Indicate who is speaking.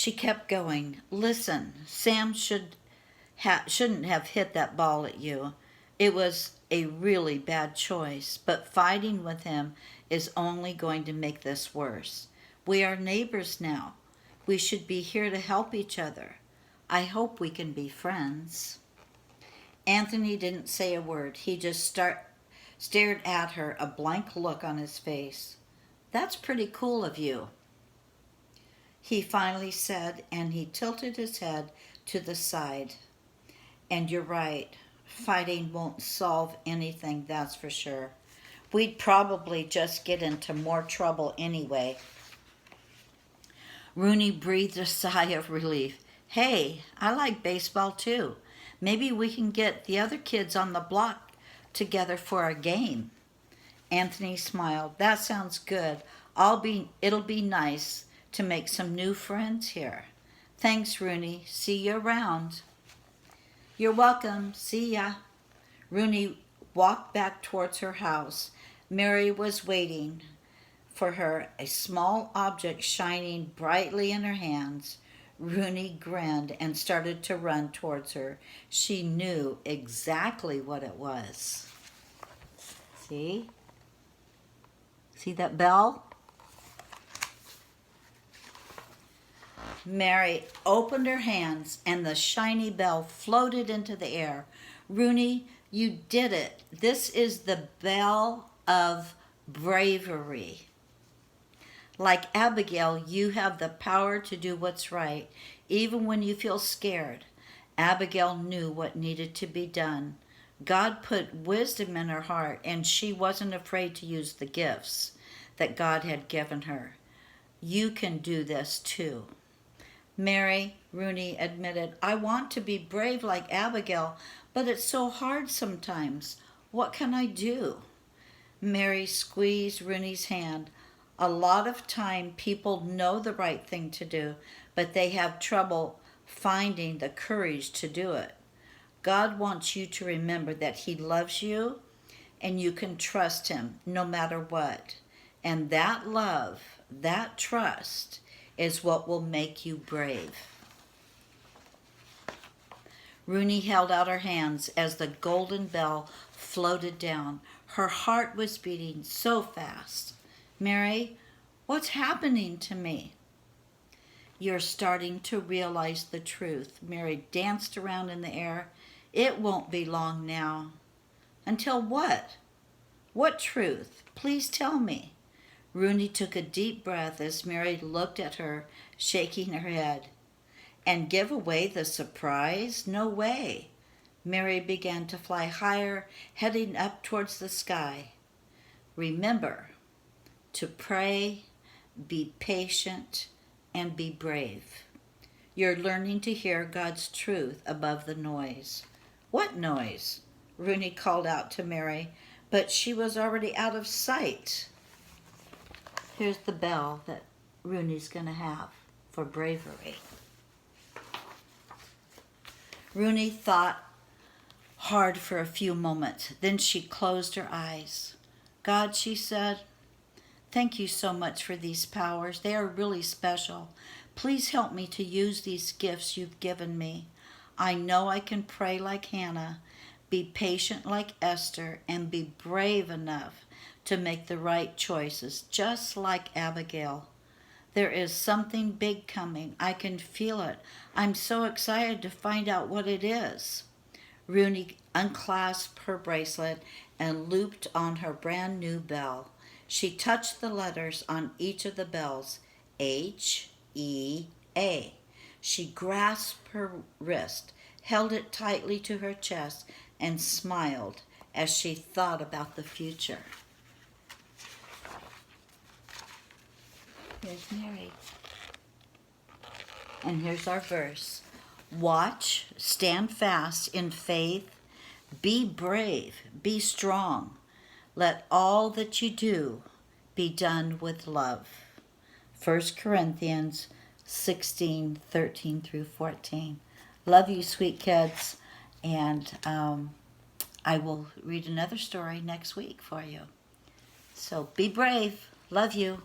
Speaker 1: She kept going. Listen, Sam shouldn't have hit that ball at you. It was a really bad choice, but fighting with him is only going to make this worse. We are neighbors now. We should be here to help each other. I hope we can be friends. Anthony didn't say a word. He just stared at her, a blank look on his face. That's pretty cool of you, he finally said, and he tilted his head to the side. And you're right. Fighting won't solve anything, that's for sure. We'd probably just get into more trouble anyway. Rooney breathed a sigh of relief. Hey, I like baseball too. Maybe we can get the other kids on the block together for a game. Anthony smiled. That sounds good. It'll be nice to make some new friends here. Thanks, Rooney. See you around. You're welcome. See ya. Rooney walked back towards her house. Mary was waiting for her, a small object shining brightly in her hands. Rooney grinned and started to run towards her. She knew exactly what it was. See? See that bell? Mary opened her hands and the shiny bell floated into the air. Rooney, you did it. This is the bell of bravery. Like Abagail, you have the power to do what's right, even when you feel scared. Abagail knew what needed to be done. God put wisdom in her heart, and she wasn't afraid to use the gifts that God had given her. You can do this too. Mary, Rooney admitted, I want to be brave like Abagail, but it's so hard sometimes. What can I do? Mary squeezed Rooney's hand. A lot of time people know the right thing to do, but they have trouble finding the courage to do it. God wants you to remember that He loves you and you can trust Him no matter what. And that love, that trust, is what will make you brave. Rooney held out her hands as the golden bell floated down. Her heart was beating so fast. Mary, what's happening to me? You're starting to realize the truth. Mary danced around in the air. It won't be long now. Until what? What truth? Please tell me. Rooney took a deep breath as Mary looked at her, shaking her head. And give away the surprise? No way. Mary began to fly higher, heading up towards the sky. Remember to pray, be patient, and be brave. You're learning to hear God's truth above the noise. What noise? Rooney called out to Mary, but she was already out of sight. Here's the bell that Rooney's going to have for bravery. Rooney thought hard for a few moments. Then she closed her eyes. God, she said, thank you so much for these powers. They are really special. Please help me to use these gifts you've given me. I know I can pray like Hannah, be patient like Esther, and be brave enough to make the right choices, just like Abagail. There is something big coming. I can feel it. I'm so excited to find out what it is. Rooney unclasped her bracelet and looped on her brand new bell. She touched the letters on each of the bells, H-E-A. She grasped her wrist, held it tightly to her chest, and smiled as she thought about the future. Here's Mary. And here's our verse. Watch, stand fast in faith, be brave, be strong. Let all that you do be done with love. 1 Corinthians 16:13 through 14. Love you, sweet kids. And I will read another story next week for you. So be brave. Love you.